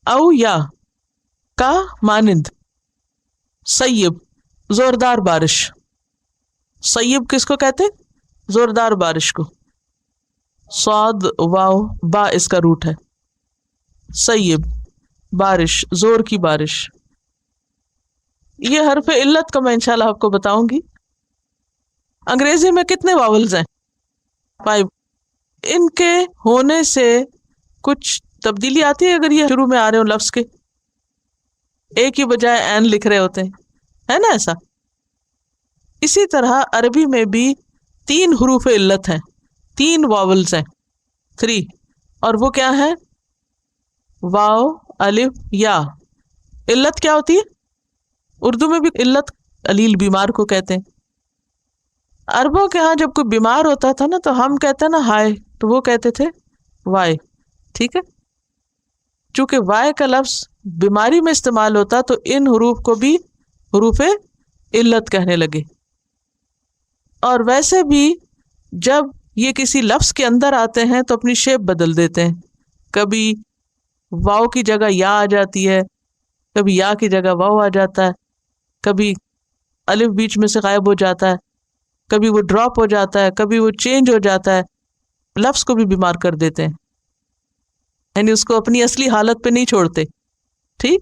او یا کا مانند. سیب زوردار بارش. سیب کس کو کہتے؟ زوردار بارش کو. صاد واو با اس کا روٹ ہے. سیب بارش، زور کی بارش. یہ حرف علت کا میں انشاءاللہ آپ کو بتاؤں گی. انگریزی میں کتنے واولز ہیں؟ 5. ان کے ہونے سے کچھ تبدیلی آتی ہے اگر یہ شروع میں آ رہے ہوں لفظ کے، ایک ہی بجائے این لکھ رہے ہوتے ہیں، ہے نا ایسا؟ اسی طرح عربی میں بھی 3 حروف علت ہیں، 3 واولز ہیں، 3. اور وہ کیا ہے؟ واو، الف، یا. علت کیا ہوتی ہے؟ اردو میں بھی علت علیل بیمار کو کہتے ہیں. عربوں کے ہاں جب کوئی بیمار ہوتا تھا نا تو ہم کہتے ہیں نا ہائے، تو وہ کہتے تھے وائے. ٹھیک ہے، چونکہ وائے کا لفظ بیماری میں استعمال ہوتا تو ان حروف کو بھی حروف علت کہنے لگے. اور ویسے بھی جب یہ کسی لفظ کے اندر آتے ہیں تو اپنی شیپ بدل دیتے ہیں. کبھی واو کی جگہ یا آ جاتی ہے، کبھی یا کی جگہ واو آ جاتا ہے، کبھی الف بیچ میں سے غائب ہو جاتا ہے، کبھی وہ ڈراپ ہو جاتا ہے، کبھی وہ چینج ہو جاتا ہے. لفظ کو بھی بیمار کر دیتے ہیں، یعنی اس کو اپنی اصلی حالت پہ نہیں چھوڑتے. ٹھیک،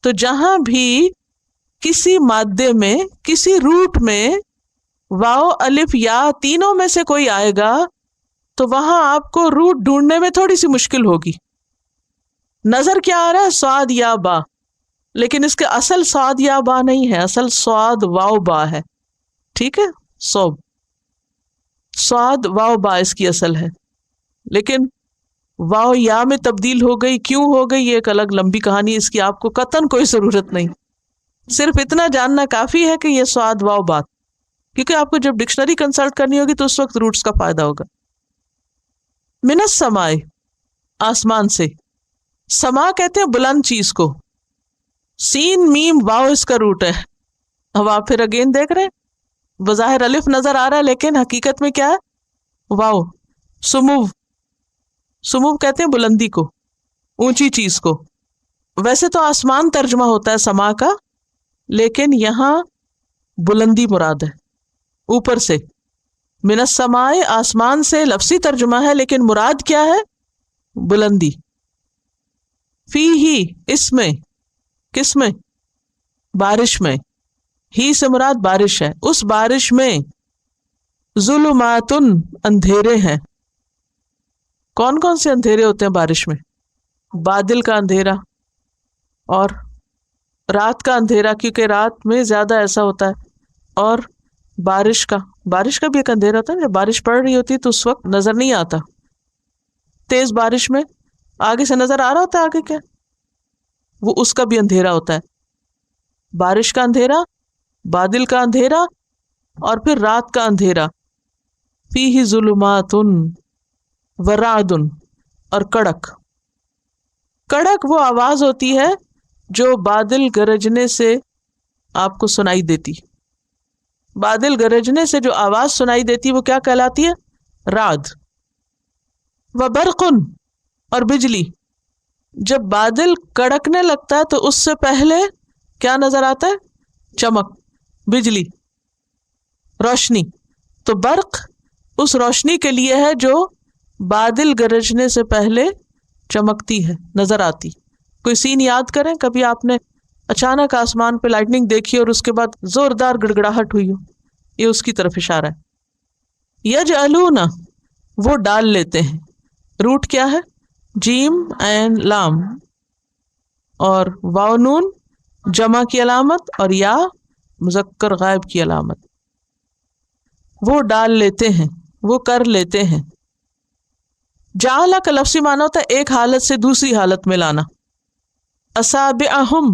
تو جہاں بھی کسی مادے میں، کسی روٹ میں واو، الف، یا تینوں میں سے کوئی آئے گا تو وہاں آپ کو روٹ ڈھونڈنے میں تھوڑی سی مشکل ہوگی. نظر کیا آ رہا ہے؟ صاد یا با، لیکن اس کے اصل صاد یا با نہیں ہے، اصل صاد واو با ہے. ٹھیک ہے، صاد واو با اس کی اصل ہے، لیکن واو یا میں تبدیل ہو گئی. کیوں ہو گئی یہ ایک الگ لمبی کہانی، اس کی آپ کو قطعاً کوئی ضرورت نہیں. صرف اتنا جاننا کافی ہے کہ یہ صاد واو بات، کیونکہ آپ کو جب ڈکشنری کنسلٹ کرنی ہوگی تو اس وقت روٹس کا فائدہ ہوگا. من السماء، آسمان سے. سما کہتے ہیں بلند چیز کو. سین میم واو اس کا روٹ ہے. اب آپ پھر اگین دیکھ رہے ہیں، بظاہر الف نظر آ رہا ہے لیکن حقیقت میں کیا ہے؟ واو. سمو، سمو کہتے ہیں بلندی کو، اونچی چیز کو. ویسے تو آسمان ترجمہ ہوتا ہے سما کا، لیکن یہاں بلندی مراد ہے، اوپر سے. من السماء آسمان سے لفظی ترجمہ ہے، لیکن مراد کیا ہے؟ بلندی. فی ہی اس میں، کس میں؟ بارش میں. ہی سے مراد بارش ہے. اس بارش میں ظلمات اندھیرے ہیں. کون کون سے اندھیرے ہوتے ہیں بارش میں؟ بادل کا اندھیرا اور رات کا اندھیرا، کیونکہ رات میں زیادہ ایسا ہوتا ہے. اور بارش کا بھی ایک اندھیرا ہوتا ہے. جب بارش پڑ رہی ہوتی ہے تو اس وقت نظر نہیں آتا. تیز بارش میں آگے سے نظر آ رہا ہوتا ہے آگے کیا، وہ اس کا بھی اندھیرا ہوتا ہے. بارش کا اندھیرا، بادل کا اندھیرا، اور پھر رات کا اندھیرا. فیہ ظلمات ورعد، اور کڑک. کڑک وہ آواز ہوتی ہے جو بادل گرجنے سے آپ کو سنائی دیتی. بادل گرجنے سے جو آواز سنائی دیتی وہ کیا کہلاتی ہے؟ رعد. وبرق، اور بجلی. جب بادل کڑکنے لگتا ہے تو اس سے پہلے کیا نظر آتا ہے؟ چمک، بجلی، روشنی. تو برق اس روشنی کے لیے ہے جو بادل گرجنے سے پہلے چمکتی ہے، نظر آتی. کوئی سین یاد کریں، کبھی آپ نے اچانک آسمان پہ لائٹننگ دیکھی اور اس کے بعد زوردار گڑگڑاہٹ ہوئی ہو، یہ اس کی طرف اشارہ ہے. یجعلون، وہ ڈال لیتے ہیں. روٹ کیا ہے؟ جیم این لام، اور واو نون جمع کی علامت، اور یا مذکر غائب کی علامت. وہ ڈال لیتے ہیں، وہ کر لیتے ہیں. جعل کا لفظی معنی ہوتا ہے ایک حالت سے دوسری حالت میں لانا. اصابعہم،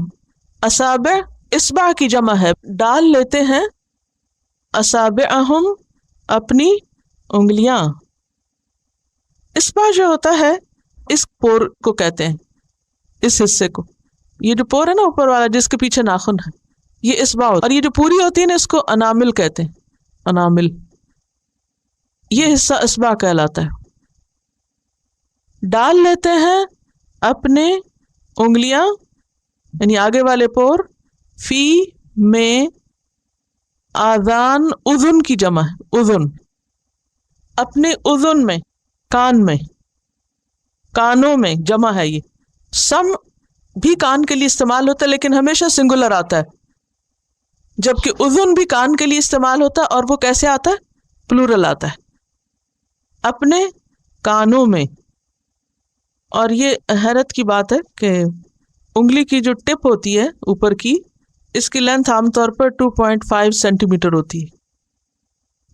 اصابع اصبع کی جمع ہے. ڈال لیتے ہیں اصابعہم، اپنی انگلیاں. اصبع جو ہوتا ہے اس پور کو کہتے ہیں، اس حصے کو. یہ جو پور ہے نا اوپر والا جس کے پیچھے ناخن ہے، یہ اصبع ہوتا ہے. اور یہ جو پوری ہوتی ہے نا اس کو انامل کہتے ہیں، انامل. یہ حصہ اصبع کہلاتا ہے. ڈال لیتے ہیں اپنے انگلیاں یعنی آگے والے پور، فی میں، آذان اذن کی جمع ہے، اذن، اپنے اذن میں، کان میں، کانوں میں جمع ہے یہ. سم بھی کان کے لیے استعمال ہوتا ہے لیکن ہمیشہ سنگولر آتا ہے، جبکہ اذن بھی کان کے لیے استعمال ہوتا ہے اور وہ کیسے آتا ہے؟ پلورل آتا ہے. اپنے کانوں میں. اور یہ حیرت کی بات ہے کہ انگلی کی جو ٹپ ہوتی ہے اوپر کی، اس کی لینتھ عام طور پر 2.5 سینٹی میٹر ہوتی ہے،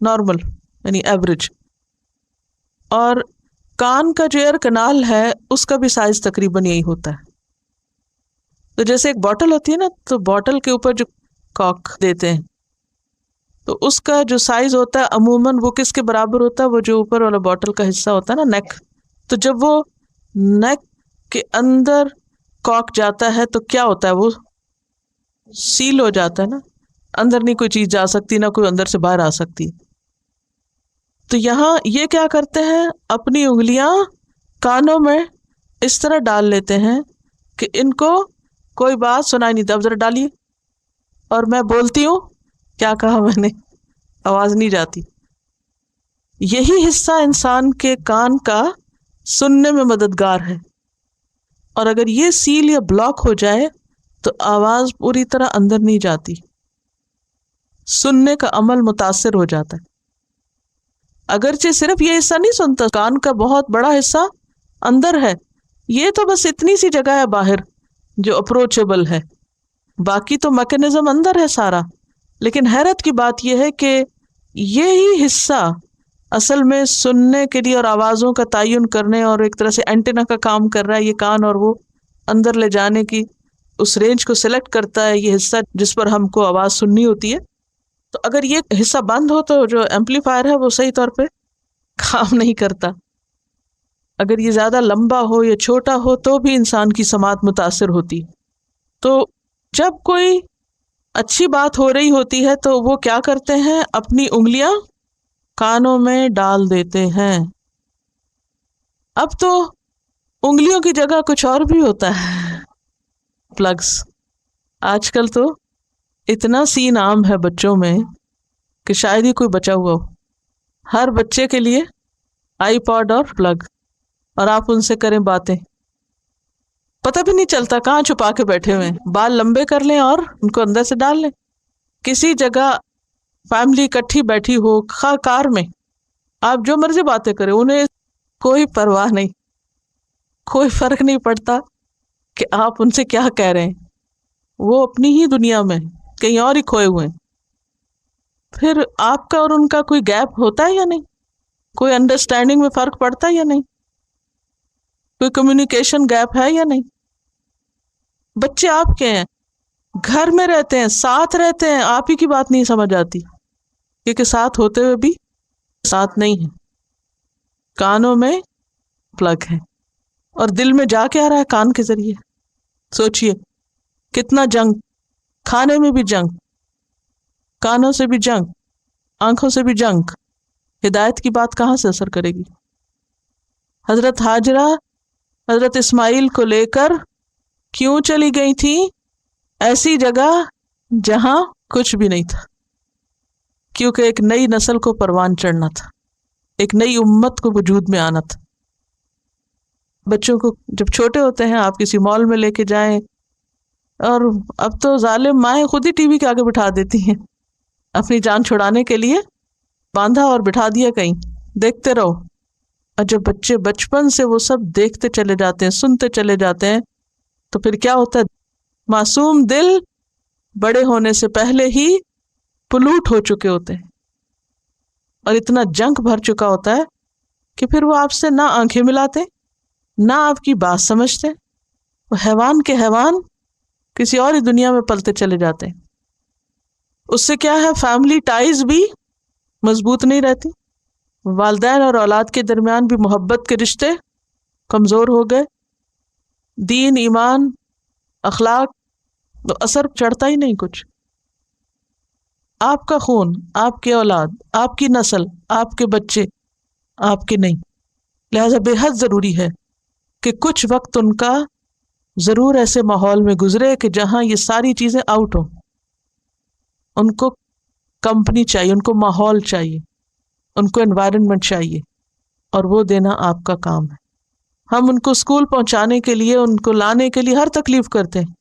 نارمل یعنی ایوریج. اور کان کا جو ایئر کنال ہے اس کا بھی سائز تقریباً یہی ہوتا ہے. تو جیسے ایک بوٹل ہوتی ہے نا، تو بوٹل کے اوپر جو کاک دیتے ہیں تو اس کا جو سائز ہوتا ہے عموماً وہ کس کے برابر ہوتا ہے؟ وہ جو اوپر والا بوٹل کا حصہ ہوتا ہے نا، نیک. تو جب وہ نیک کے اندر کاک جاتا ہے تو کیا ہوتا ہے؟ وہ سیل ہو جاتا ہے نا، اندر نہیں کوئی چیز جا سکتی، نہ کوئی اندر سے باہر آ سکتی. تو یہاں یہ کیا کرتے ہیں، اپنی انگلیاں کانوں میں اس طرح ڈال لیتے ہیں کہ ان کو کوئی بات سنائی نہیں. اب ذرا ڈالیے، اور میں بولتی ہوں، کیا کہا میں نے؟ آواز نہیں جاتی. یہی حصہ انسان کے کان کا سننے میں مددگار ہے، اور اگر یہ سیل یا بلاک ہو جائے تو آواز پوری طرح اندر نہیں جاتی، سننے کا عمل متاثر ہو جاتا ہے. اگرچہ صرف یہ حصہ نہیں سنتا، کان کا بہت بڑا حصہ اندر ہے، یہ تو بس اتنی سی جگہ ہے باہر جو اپروچیبل ہے، باقی تو میکینزم اندر ہے سارا. لیکن حیرت کی بات یہ ہے کہ یہی حصہ اصل میں سننے کے لیے اور آوازوں کا تعین کرنے اور ایک طرح سے اینٹینا کا کام کر رہا ہے. یہ کان اور وہ اندر لے جانے کی اس رینج کو سلیکٹ کرتا ہے، یہ حصہ جس پر ہم کو آواز سننی ہوتی ہے. تو اگر یہ حصہ بند ہو تو جو ایمپلیفائر ہے وہ صحیح طور پہ کام نہیں کرتا. اگر یہ زیادہ لمبا ہو یا چھوٹا ہو تو بھی انسان کی سماعت متاثر ہوتی. تو جب کوئی اچھی بات ہو رہی ہوتی ہے تو وہ کیا کرتے ہیں؟ اپنی انگلیاں کانوں میں ڈال دیتے ہیں. اب تو انگلیوں کی جگہ کچھ اور بھی ہوتا ہے، پلگس. آج کل تو اتنا سین عام ہے بچوں میں کہ شاید ہی کوئی بچا ہوا ہو. ہر بچے کے لیے آئی پاڈ اور پلگ، اور آپ ان سے کریں باتیں، پتہ بھی نہیں چلتا کہاں چھپا کے بیٹھے ہوئے ہیں. بال لمبے کر لیں اور ان کو اندر سے ڈال لیں. کسی جگہ فیملی اکٹھی بیٹھی ہو، خواہ کار میں، آپ جو مرضی باتیں کریں، انہیں کوئی پرواہ نہیں، کوئی فرق نہیں پڑتا کہ آپ ان سے کیا کہہ رہے ہیں. وہ اپنی ہی دنیا میں کہیں اور ہی کھوئے ہوئے ہیں. پھر آپ کا اور ان کا کوئی گیپ ہوتا ہے یا نہیں؟ کوئی انڈرسٹینڈنگ میں فرق پڑتا ہے یا نہیں؟ کوئی کمیونیکیشن گیپ ہے یا نہیں؟ بچے آپ کے ہیں، گھر میں رہتے ہیں، ساتھ رہتے ہیں، آپ ہی کی بات نہیں سمجھ آتی کیونکہ ساتھ ہوتے ہوئے بھی ساتھ نہیں ہے. کانوں میں پلگ ہے، اور دل میں جا کے آ رہا ہے کان کے ذریعے. سوچئے کتنا جنگ، کھانے میں بھی جنگ، کانوں سے بھی جنگ، آنکھوں سے بھی جنگ. ہدایت کی بات کہاں سے اثر کرے گی؟ حضرت ہاجرہ حضرت اسماعیل کو لے کر کیوں چلی گئی تھی ایسی جگہ جہاں کچھ بھی نہیں تھا؟ کیونکہ ایک نئی نسل کو پروان چڑھنا تھا، ایک نئی امت کو وجود میں آنا تھا. بچوں کو جب چھوٹے ہوتے ہیں آپ کسی مال میں لے کے جائیں، اور اب تو ظالم مائیں خود ہی ٹی وی کے آگے بٹھا دیتی ہیں اپنی جان چھڑانے کے لیے، باندھا اور بٹھا دیا کہیں، دیکھتے رہو. اور جب بچے بچپن سے وہ سب دیکھتے چلے جاتے ہیں، سنتے چلے جاتے ہیں، تو پھر کیا ہوتا ہے؟ معصوم دل بڑے ہونے سے پہلے ہی پلوٹ ہو چکے ہوتے ہیں، اور اتنا جنگ بھر چکا ہوتا ہے کہ پھر وہ آپ سے نہ آنکھیں ملاتے، نہ آپ کی بات سمجھتے. وہ حیوان کے حیوان کسی اور ہی دنیا میں پلتے چلے جاتے ہیں. اس سے کیا ہے؟ فیملی ٹائز بھی مضبوط نہیں رہتی، والدین اور اولاد کے درمیان بھی محبت کے رشتے کمزور ہو گئے، دین، ایمان، اخلاق تو اثر چڑھتا ہی نہیں کچھ. آپ کا خون، آپ کی اولاد، آپ کی نسل، آپ کے بچے آپ کے نہیں. لہذا بے حد ضروری ہے کہ کچھ وقت ان کا ضرور ایسے ماحول میں گزرے کہ جہاں یہ ساری چیزیں آؤٹ ہوں. ان کو کمپنی چاہیے، ان کو ماحول چاہیے، ان کو انوائرمنٹ چاہیے، اور وہ دینا آپ کا کام ہے. ہم ان کو اسکول پہنچانے کے لیے، ان کو لانے کے لیے ہر تکلیف کرتے ہیں،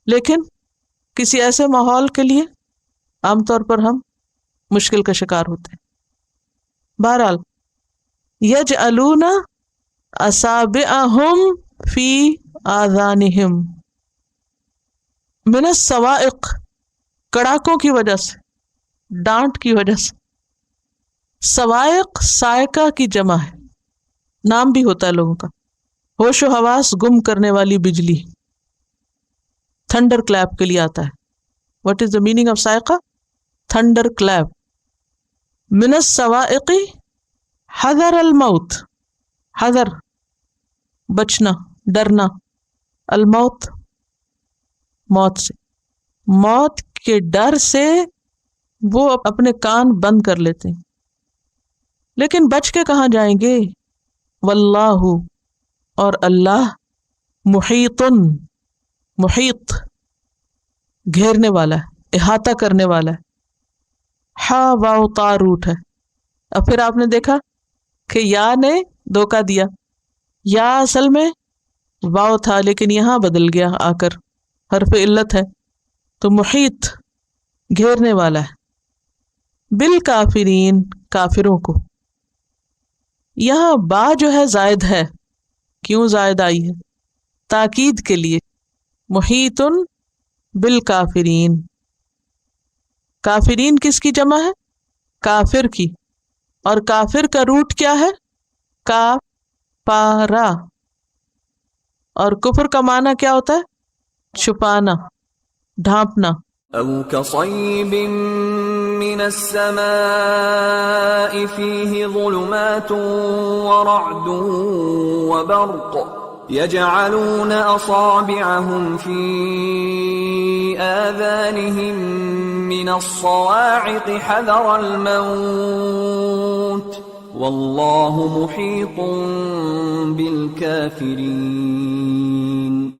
لیکن کسی ایسے ماحول کے لیے عام طور پر ہم مشکل کا شکار ہوتے ہیں. بہرحال یجعلون اصابعہم فی آذانہم من الصواعق، کڑاکوں کی وجہ سے، ڈانٹ کی وجہ سے. صواعق صاعقہ کی جمع ہے، نام بھی ہوتا ہے لوگوں کا. ہوش و حواس گم کرنے والی بجلی، تھنڈر کلیپ کے لیے آتا ہے. What is the meaning of صاعقہ؟ Thunder clap. من الصواعق حذر الموت، حذر بچنا، ڈرنا، الموت موت سے، موت کے ڈر سے وہ اپنے کان بند کر لیتے ہیں. لیکن بچ کے کہاں جائیں گے؟ واللہ، اور اللہ، محیط، محیط گھیرنے والا ہے، احاطہ کرنے والا ہے. ہا واو تا روٹ ہے. اب پھر آپ نے دیکھا کہ یا نے دھوکہ دیا، یا اصل میں واو تھا لیکن یہاں بدل گیا آ کر، حرف علت ہے. تو محیط گھیرنے والا ہے. بالکافرین، کافروں کو. یہاں با جو ہے زائد ہے. کیوں زائد آئی ہے؟ تاکید کے لیے. محیط بالکافرین. کافرین کس کی جمع ہے؟ کافر کی. اور کافر کا روٹ کیا ہے؟ کافارا. اور کفر کا معنی کیا ہوتا ہے؟ چھپانا، ڈھانپنا. او كصيب من السماء فيه ظلمات ورعد وبرق يجعلون أصابعهم في آذانهم من الصواعق حذر الموت والله محيط بالكافرين.